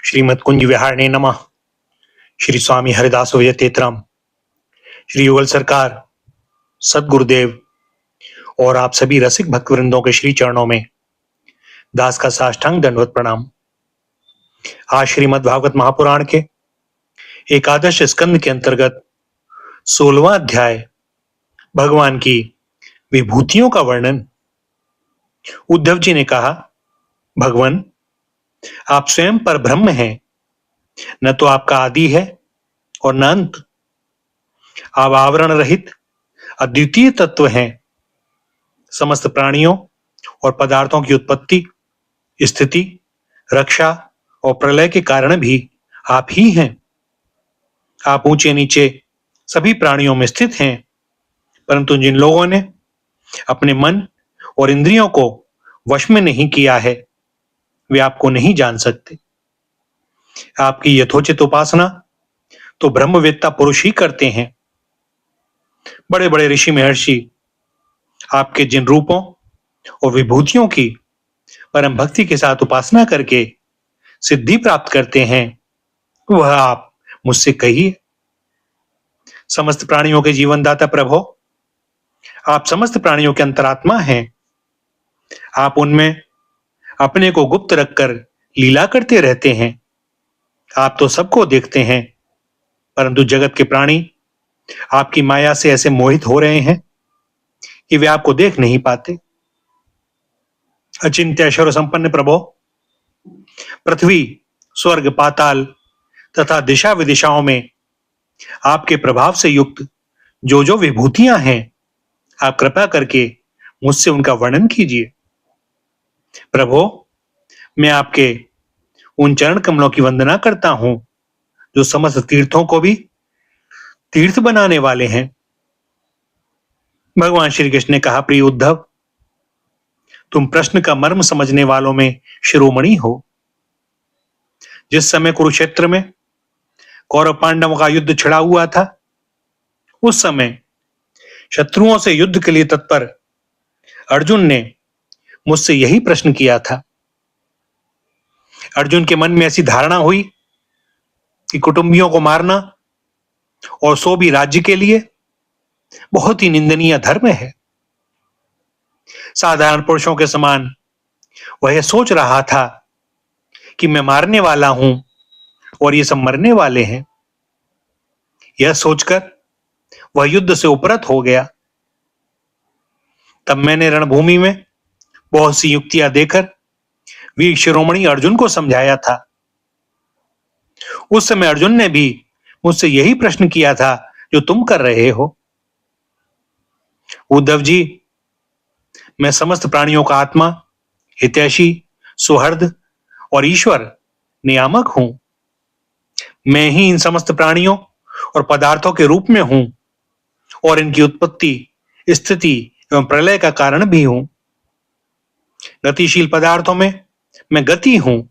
श्रीमद कुंज विहारणे नमः। श्री स्वामी हरिदास विजयतेतराम, श्री युगल सरकार, सदगुरुदेव और आप सभी रसिक भक्तवृंदों के श्री चरणों में दास का साष्टांग दंडवत प्रणाम। आज श्रीमद् भागवत महापुराण के एकादश स्कंद के अंतर्गत 16वां अध्याय भगवान की विभूतियों का वर्णन। उद्धव जी ने कहा, भगवान, आप स्वयं पर ब्रह्म हैं, न तो आपका आदि है और न अंत। आप आवरण रहित अद्वितीय तत्व हैं। समस्त प्राणियों और पदार्थों की उत्पत्ति, स्थिति, रक्षा और प्रलय के कारण भी आप ही हैं। आप ऊंचे नीचे सभी प्राणियों में स्थित हैं, परंतु जिन लोगों ने अपने मन और इंद्रियों को वश में नहीं किया है, वे आपको नहीं जान सकते। आपकी यथोचित उपासना तो ब्रह्मवेत्ता पुरुष ही करते हैं। बड़े बड़े ऋषि महर्षि आपके जिन रूपों और विभूतियों की परम भक्ति के साथ उपासना करके सिद्धि प्राप्त करते हैं, वह आप मुझसे कहिए। समस्त प्राणियों के जीवनदाता प्रभो, आप समस्त प्राणियों के अंतरात्मा हैं। आप उनमें अपने को गुप्त रखकर लीला करते रहते हैं। आप तो सबको देखते हैं, परंतु जगत के प्राणी आपकी माया से ऐसे मोहित हो रहे हैं कि वे आपको देख नहीं पाते। अचिंत्य ऐश्वर्य संपन्न प्रभो, पृथ्वी, स्वर्ग, पाताल तथा दिशा विदिशाओं में आपके प्रभाव से युक्त जो जो विभूतियां हैं, आप कृपा करके मुझसे उनका वर्णन कीजिए। प्रभो, मैं आपके उन चरण कमलों की वंदना करता हूं जो समस्त तीर्थों को भी तीर्थ बनाने वाले हैं। भगवान श्री कृष्ण ने कहा, प्रिय उद्धव, तुम प्रश्न का मर्म समझने वालों में शिरोमणि हो। जिस समय कुरुक्षेत्र में कौरव पांडवों का युद्ध छिड़ा हुआ था, उस समय शत्रुओं से युद्ध के लिए तत्पर अर्जुन ने मुझसे यही प्रश्न किया था। अर्जुन के मन में ऐसी धारणा हुई कि कुटुंबियों को मारना और सो भी राज्य के लिए बहुत ही निंदनीय धर्म है। साधारण पुरुषों के समान वह यह सोच रहा था कि मैं मारने वाला हूं और ये सब मरने वाले हैं। यह सोचकर वह युद्ध से उपरत हो गया। तब मैंने रणभूमि में बहुत सी युक्तियां देकर वीर शिरोमणि अर्जुन को समझाया था। उस समय अर्जुन ने भी मुझसे यही प्रश्न किया था जो तुम कर रहे हो। उद्धव जी, मैं समस्त प्राणियों का आत्मा, हितैषी, सुहृद और ईश्वर नियामक हूं। मैं ही इन समस्त प्राणियों और पदार्थों के रूप में हूं और इनकी उत्पत्ति, स्थिति एवं प्रलय का कारण भी हूं। गतिशील पदार्थों में मैं गति हूं,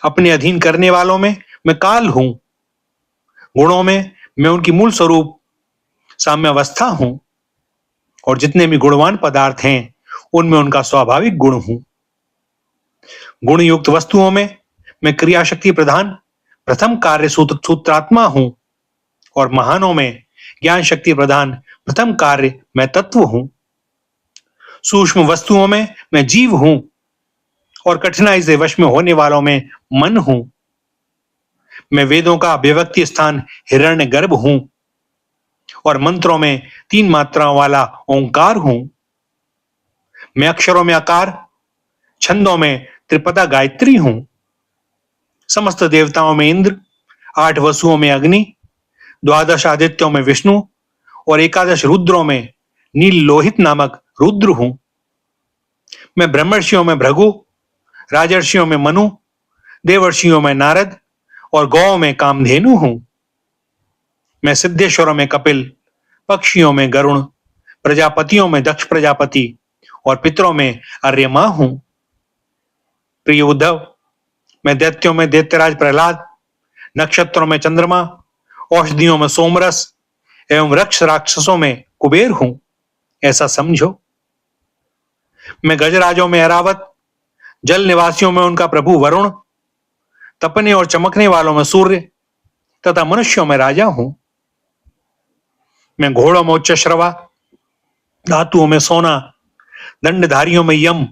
अपने अधीन करने वालों में मैं काल हूं, गुणों में मैं उनकी मूल स्वरूप साम्यावस्था हूं और जितने भी गुणवान पदार्थ हैं उनमें उनका स्वाभाविक गुण हूं। गुण युक्त वस्तुओं में मैं क्रियाशक्ति प्रधान प्रथम कार्य सूत्रात्मा हूं और महानों में ज्ञान शक्ति प्रधान प्रथम कार्य मैं तत्व हूं। सूक्ष्म वस्तुओं में मैं जीव हूं और कठिनाई से वश में होने वालों में मन हूं। मैं वेदों का अभिव्यक्ति स्थान हिरण्य गर्भ हूं और मंत्रों में 3 मात्राओं वाला ओंकार हूं। मैं अक्षरों में आकार, छंदों में त्रिपदा गायत्री हूं। समस्त देवताओं में इंद्र, 8 वसुओं में अग्नि, 12 आदित्यों में विष्णु और 11 रुद्रों में नील लोहित नामक रुद्र हूं। मैं ब्रह्मर्षियों में भृगु, राजर्षियों में मनु, देवर्षियों में नारद और गौओं में कामधेनु हूं। मैं सिद्धेश्वरों में कपिल, पक्षियों में गरुण, प्रजापतियों में दक्ष प्रजापति और पितरों में अर्यमा हूं। प्रिय उद्धव, मैं दैत्यों में दैत्यराज प्रहलाद, नक्षत्रों में चंद्रमा, औषधियों में सोमरस एवं वृक्ष राक्षसों में कुबेर हूं, ऐसा समझो। मैं गजराजों में ऐरावत, जल निवासियों में उनका प्रभु वरुण, तपने और चमकने वालों में सूर्य तथा मनुष्यों में राजा हूं। मैं घोड़ों में उच्च श्रवा, धातुओं में सोना, दंडधारियों में यम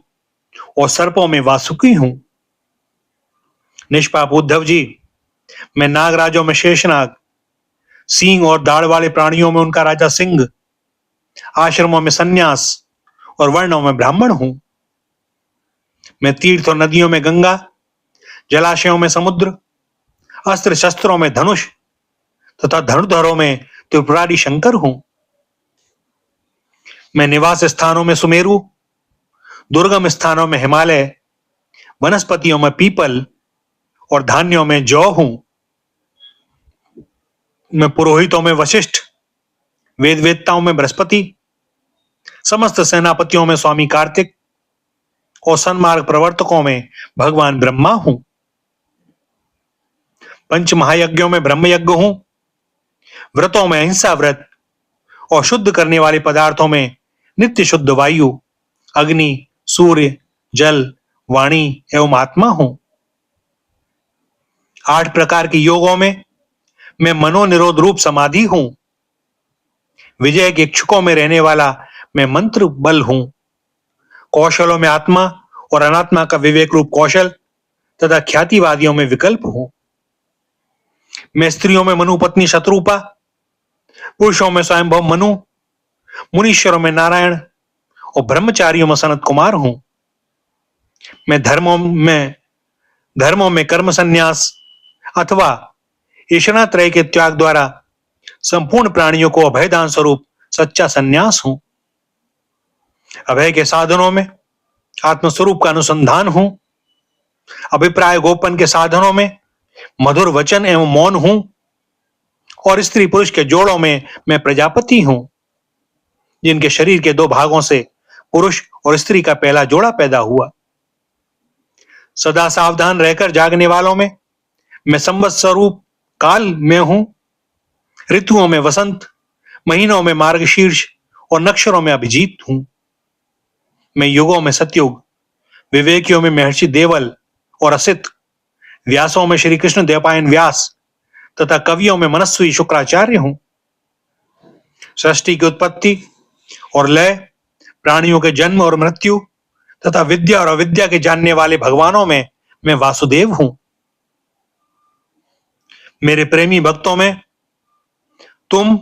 और सर्पों में वासुकी हूं। निष्पाप उद्धव जी, मैं नागराजों में शेषनाग, सींग और दाढ़ वाले प्राणियों में उनका राजा सिंह, आश्रमों में सन्यास और वर्णों में ब्राह्मण हूं। मैं तीर्थ और नदियों में गंगा, जलाशयों में समुद्र, अस्त्र शस्त्रों में धनुष तथा धनुर्धरों में त्रिपुरारी शंकर हूं। मैं निवास स्थानों में सुमेरु, दुर्गम स्थानों में हिमालय, वनस्पतियों में पीपल और धान्यों में जौ हूं। मैं पुरोहितों में वशिष्ठ, वेद वेदताओं में बृहस्पति, समस्त सेनापतियों में स्वामी कार्तिक और सन्मार्ग प्रवर्तकों में भगवान ब्रह्मा हूं। पंच महायज्ञों में ब्रह्म यज्ञ हूं। व्रतों में अहिंसा व्रत और शुद्ध करने वाले पदार्थों में नित्य शुद्ध वायु, अग्नि, सूर्य, जल, वाणी एवं आत्मा हूं। 8 प्रकार के योगों में मैं मनोनिरोध रूप समाधि हूं। विजय के इच्छुकों में रहने वाला मैं मंत्र बल हूं। कौशलों में आत्मा और अनात्मा का विवेक रूप कौशल तथा ख्यातिवादियों में विकल्प हूं। मैं स्त्रियों में मनु पत्नी शत्रुपा, पुरुषों में स्वयंभव मनु, मुनीश्वरों में नारायण और ब्रह्मचारियों में सनत कुमार हूं। मैं धर्मों में कर्म संन्यास अथवा ईश्वरत्रय के त्याग द्वारा संपूर्ण प्राणियों को अभयदान स्वरूप सच्चा संन्यास हूं। अभय के साधनों में आत्मस्वरूप का अनुसंधान हूं। अभिप्राय गोपन के साधनों में मधुर वचन एवं मौन हूं और स्त्री पुरुष के जोड़ों में मैं प्रजापति हूं, जिनके शरीर के 2 भागों से पुरुष और स्त्री का पहला जोड़ा पैदा हुआ। सदा सावधान रहकर जागने वालों में मैं संवत्सरूप काल में हूं। ऋतुओं में वसंत, महीनों में मार्गशीर्ष और नक्षत्रों में अभिजीत हूं। मैं युगों में सतयुग, विवेकियों में महर्षि देवल और असित, व्यासों में श्री कृष्ण द्वैपायन व्यास तथा कवियों में मनस्वी शुक्राचार्य हूं। सृष्टि की उत्पत्ति और लय, प्राणियों के जन्म और मृत्यु तथा विद्या और अविद्या के जानने वाले भगवानों में मैं वासुदेव हूं। मेरे प्रेमी भक्तों में तुम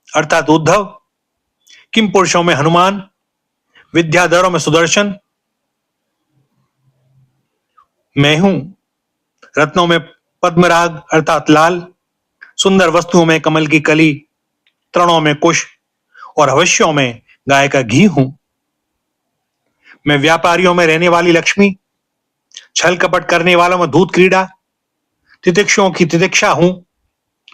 अर्थात उद्धव, किम पुरुषों में हनुमान, विद्याधरों में सुदर्शन मैं हूं। रत्नों में पद्मराग अर्थात लाल, सुंदर वस्तुओं में कमल की कली, तृणों में कुश और अवश्यों में गाय का घी हूं। मैं व्यापारियों में रहने वाली लक्ष्मी, छल कपट करने वालों में दूत क्रीड़ा, तितिक्षुओं की तितिक्षा हूं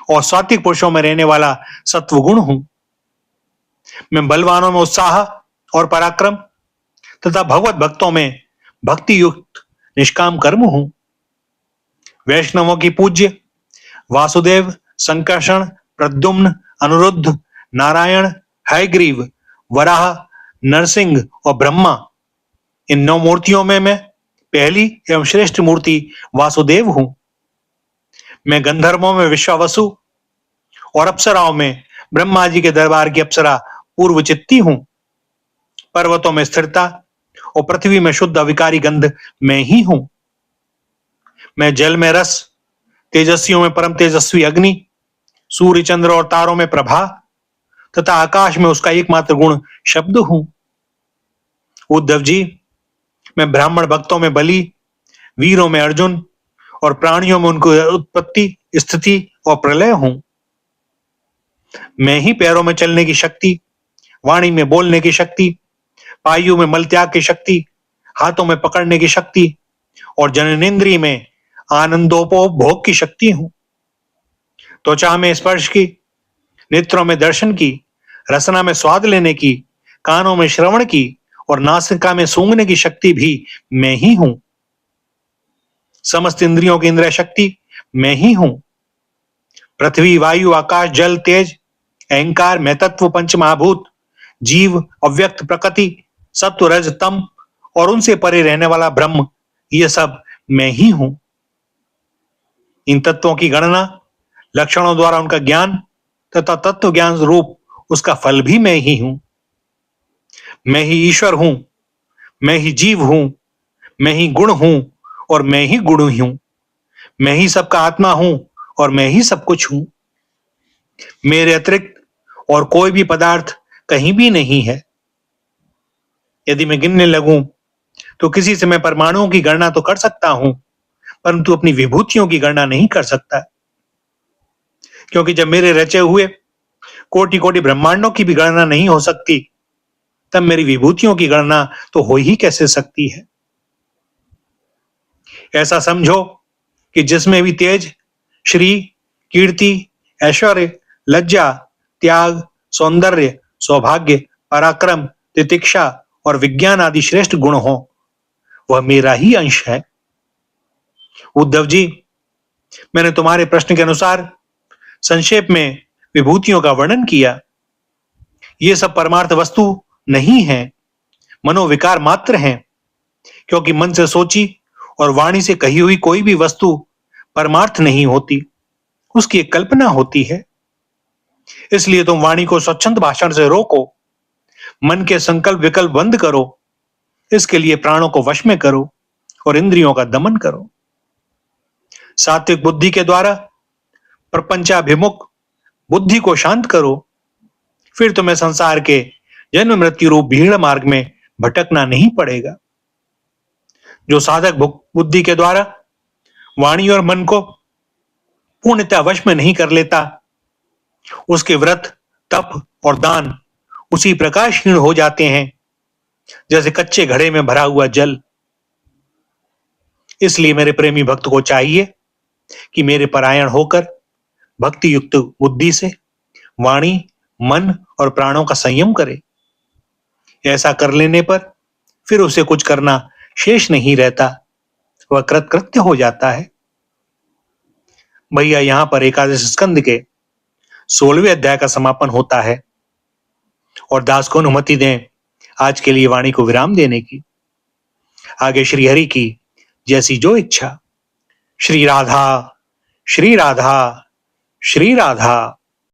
और सात्विक पुरुषों में रहने वाला सत्वगुण हूं। मैं बलवानों में उत्साह और पराक्रम तथा भगवत भक्तों में भक्ति युक्त निष्काम कर्म हूं। वैष्णवों की पूज्य वासुदेव, संकर्षण, प्रद्युम्न, अनिरुद्ध, नारायण, हयग्रीव, वराह, नरसिंह और ब्रह्मा, इन 9 मूर्तियों में मैं पहली एवं श्रेष्ठ मूर्ति वासुदेव हूं। मैं गंधर्वों में विश्वावसु और अप्सराओं में ब्रह्मा जी के दरबार की अप्सरा पूर्व चित्ती हूं। पर्वतों में स्थिरता और पृथ्वी में शुद्ध अविकारी गंध मैं ही हूं। मैं जल में रस, तेजस्वियों में परम तेजस्वी अग्नि, सूर्य चंद्र और तारों में प्रभा तथा आकाश में उसका एकमात्र गुण शब्द हूं। उद्धव जी, मैं ब्राह्मण भक्तों में बलि, वीरों में अर्जुन और प्राणियों में उनकी उत्पत्ति, स्थिति और प्रलय हूं। मैं ही पैरों में चलने की शक्ति, वाणी में बोलने की शक्ति, पायु में मल त्याग की शक्ति, हाथों में पकड़ने की शक्ति और जननेन्द्रिय में आनंदोपभोग की शक्ति हूं। त्वचा में स्पर्श की, नेत्रों में दर्शन की, रसना में स्वाद लेने की, कानों में श्रवण की और नासिका में सूंघने की शक्ति भी मैं ही हूं। समस्त इंद्रियों की इंद्रिय शक्ति मैं ही हूं। पृथ्वी, वायु, आकाश, जल, तेज, अहंकार, मैं तत्व, पंच महाभूत, जीव, अव्यक्त प्रकृति, सत्व, रज, तम और उनसे परे रहने वाला ब्रह्म, ये सब मैं ही हूं। इन तत्वों की गणना, लक्षणों द्वारा उनका ज्ञान तथा तत्व ज्ञान रूप उसका फल भी मैं ही हूं। मैं ही ईश्वर हूं, मैं ही जीव हूं, मैं ही गुण हूं और मैं ही गुण हूं। मैं ही सबका आत्मा हूं और मैं ही सब कुछ हूं। मेरे अतिरिक्त और कोई भी पदार्थ कहीं भी नहीं है। यदि मैं गिनने लगूं तो किसी से मैं परमाणुओं की गणना तो कर सकता हूं, परंतु अपनी विभूतियों की गणना नहीं कर सकता, क्योंकि जब मेरे रचे हुए कोटि कोटि ब्रह्मांडों की भी गणना नहीं हो सकती, तब मेरी विभूतियों की गणना तो हो ही कैसे सकती है। ऐसा समझो कि जिसमें भी तेज, श्री, कीर्ति, ऐश्वर्य, लज्जा, त्याग, सौंदर्य, सौभाग्य, पराक्रम, तितिक्षा और विज्ञान आदि श्रेष्ठ गुण हो, वह मेरा ही अंश है। उद्धव जी, मैंने तुम्हारे प्रश्न के अनुसार संक्षेप में विभूतियों का वर्णन किया। ये सब परमार्थ वस्तु नहीं है, मनोविकार मात्र हैं, क्योंकि मन से सोची और वाणी से कही हुई कोई भी वस्तु परमार्थ नहीं होती, उसकी एक कल्पना होती है। इसलिए तुम वाणी को स्वच्छंद भाषण से रोको, मन के संकल्प विकल्प बंद करो, इसके लिए प्राणों को वश में करो और इंद्रियों का दमन करो। सात्विक बुद्धि के द्वारा प्रपंचाभिमुख बुद्धि को शांत करो, फिर तुम्हें संसार के जन्म मृत्यु रूप भीड़ मार्ग में भटकना नहीं पड़ेगा। जो साधक बुद्धि के द्वारा वाणी और मन को पूर्णतः वश में नहीं कर लेता, उसके व्रत, तप और दान उसी प्रकाशहीन हो जाते हैं जैसे कच्चे घड़े में भरा हुआ जल। इसलिए मेरे प्रेमी भक्त को चाहिए कि मेरे परायण होकर भक्ति युक्त बुद्धि से वाणी, मन और प्राणों का संयम करे। ऐसा कर लेने पर फिर उसे कुछ करना शेष नहीं रहता, वह कृतकृत्य हो जाता है। भैया, यहां पर एकादश स्कंद के 16वें अध्याय का समापन होता है और दास को अनुमति दें आज के लिए वाणी को विराम देने की। आगे श्री हरि की जैसी जो इच्छा। श्री राधा, श्री राधा, श्री राधा।